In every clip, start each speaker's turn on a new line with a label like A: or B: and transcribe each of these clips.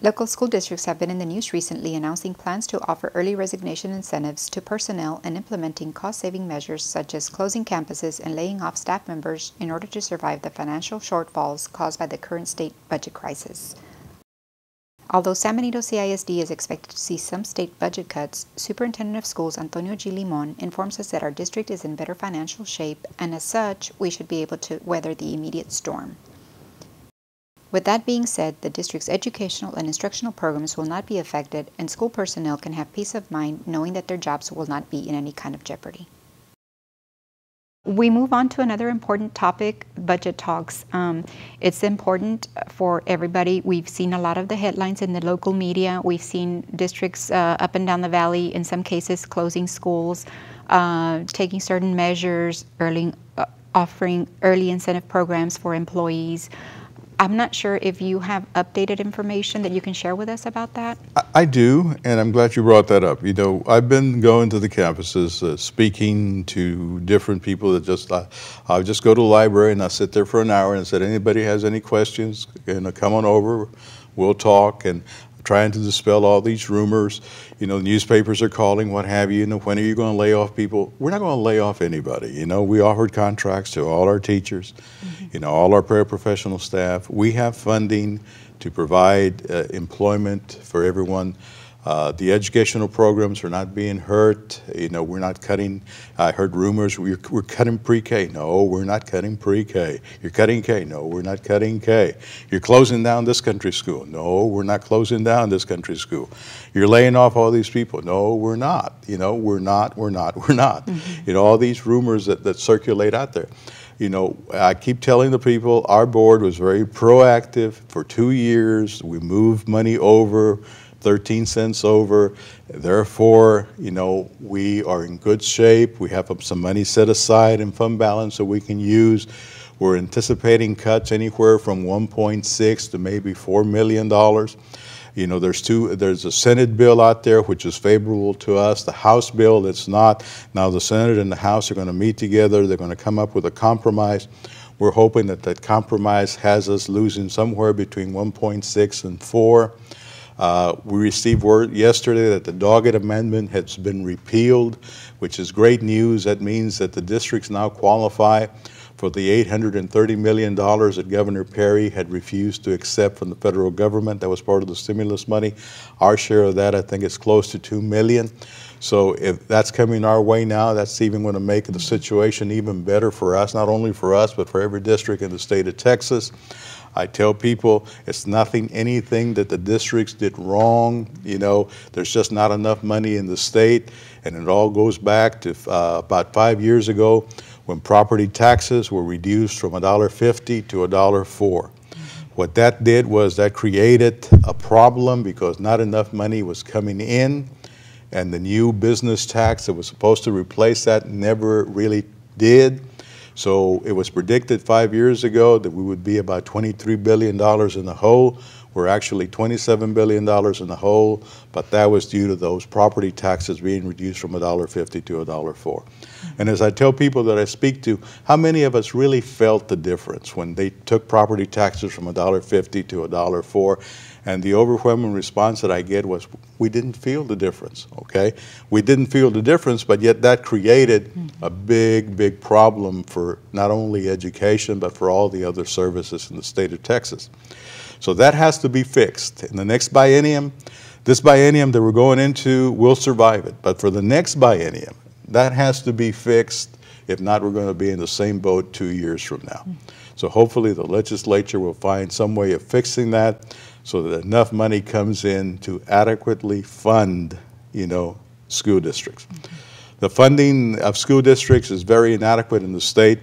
A: Local school districts have been in the news recently announcing plans to offer early resignation incentives to personnel and implementing cost-saving measures such as closing campuses and laying off staff members in order to survive the financial shortfalls caused by the current state budget crisis. Although San Benito CISD is expected to see some state budget cuts, Superintendent of Schools Antonio G. Limon informs us that our district is in better financial shape, and as such, we should be able to weather the immediate storm. With that being said, the district's educational and instructional programs will not be affected, and school personnel can have peace of mind knowing that their jobs will not be in any kind of jeopardy. We move on to another important topic, budget talks. It's important for everybody. We've seen a lot of the headlines in the local media. We've seen districts up and down the valley, in some cases closing schools, taking certain measures, offering early incentive programs for employees. I'm not sure if you have updated information that you can share with us about that.
B: I do, and I'm glad you brought that up. You know, I've been going to the campuses, speaking to different people that I'll just go to the library and I'll sit there for an hour and said, anybody has any questions, come on over, we'll talk, and trying to dispel all these rumors. You know, the newspapers are calling, what have you, when are you going to lay off people? We're not going to lay off anybody. You know, we offered contracts to all our teachers, all our paraprofessional staff. We have funding to provide employment for everyone. The educational programs are not being hurt. We're not cutting. I heard rumors we're cutting pre-K. No, we're not cutting pre-K. You're cutting K. No, we're not cutting K. You're closing down this country school. No, we're not closing down this country school. You're laying off all these people. No, we're not. We're not. All these rumors that circulate out there. I keep telling the people, our board was very proactive for 2 years. We moved money over, 13 cents over. Therefore, we are in good shape. We have some money set aside in fund balance that we can use. We're anticipating cuts anywhere from 1.6 to maybe $4 million. There's a Senate bill out there which is favorable to us, the House bill that's not. Now the Senate and the House are going to meet together. They're going to come up with a compromise. We're hoping that compromise has us losing somewhere between 1.6 and 4. We received word yesterday that the Doggett Amendment has been repealed, which is great news. That means that the districts now qualify for the $830 million that Governor Perry had refused to accept from the federal government. That was part of the stimulus money. Our share of that, I think, is close to $2 million. So if that's coming our way now, that's even going to make the situation even better for us, not only for us, but for every district in the state of Texas. I tell people it's anything that the districts did wrong. There's just not enough money in the state, and it all goes back to about 5 years ago when property taxes were reduced from $1.50 to $1.04. What that did was that created a problem because not enough money was coming in, and the new business tax that was supposed to replace that never really did. So it was predicted 5 years ago that we would be about $23 billion in the hole. We're actually $27 billion in the hole, but that was due to those property taxes being reduced from $1.50 to $1.04. And as I tell people that I speak to, how many of us really felt the difference when they took property taxes from $1.50 to $1.04? And the overwhelming response that I get was, we didn't feel the difference, okay? We didn't feel the difference, but yet that created a big, big problem for not only education, but for all the other services in the state of Texas. So that has to be fixed. In the next biennium, this biennium that we're going into, we'll survive it. But for the next biennium, that has to be fixed. If not, we're going to be in the same boat 2 years from now. So hopefully the legislature will find some way of fixing that so that enough money comes in to adequately fund, school districts. The funding of school districts is very inadequate in the state.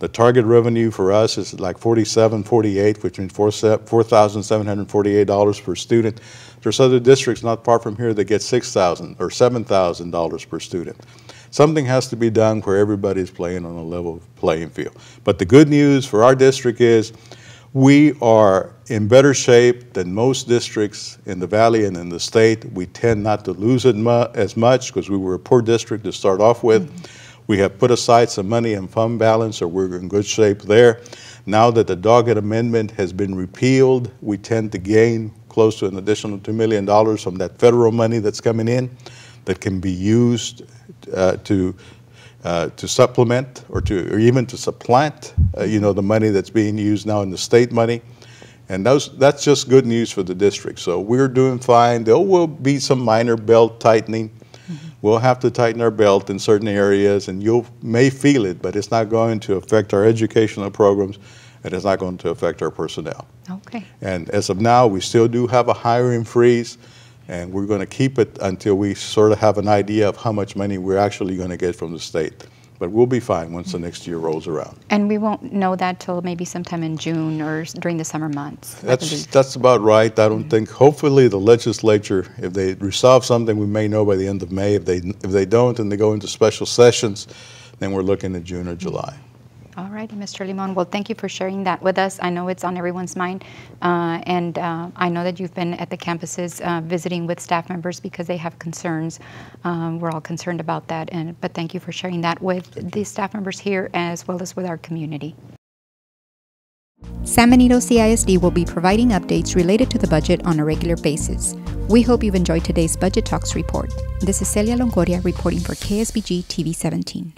B: The target revenue for us is like $47.48, which means $4,748 per student. There's other districts not far from here that get $6,000 or $7,000 per student. Something has to be done where everybody's playing on a level playing field. But the good news for our district is we are in better shape than most districts in the valley and in the state. We tend not to lose it as much because we were a poor district to start off with. We have put aside some money in fund balance, so we're in good shape there. Now that the Doggett Amendment has been repealed, we tend to gain close to an additional $2 million from that federal money that's coming in that can be used to supplement or even to supplant, the money that's being used now in the state money. And that's just good news for the district. So we're doing fine. There will be some minor belt tightening. We'll have to tighten our belt in certain areas, and you may feel it, but it's not going to affect our educational programs, and it's not going to affect our personnel.
A: Okay.
B: And as of now, we still do have a hiring freeze, and we're going to keep it until we sort of have an idea of how much money we're actually going to get from the state. But we'll be fine once the next year rolls around.
A: And we won't know that till maybe sometime in June or during the summer months.
B: That's about right. I don't think, hopefully the legislature, if they resolve something, we may know by the end of May. If they don't and they go into special sessions, then we're looking at June or July.
A: All right, Mr. Limon. Well, thank you for sharing that with us. I know it's on everyone's mind, and I know that you've been at the campuses visiting with staff members because they have concerns. We're all concerned about that, but thank you for sharing that with the staff members here as well as with our community. San Benito CISD will be providing updates related to the budget on a regular basis. We hope you've enjoyed today's Budget Talks report. This is Celia Longoria reporting for KSBG TV 17.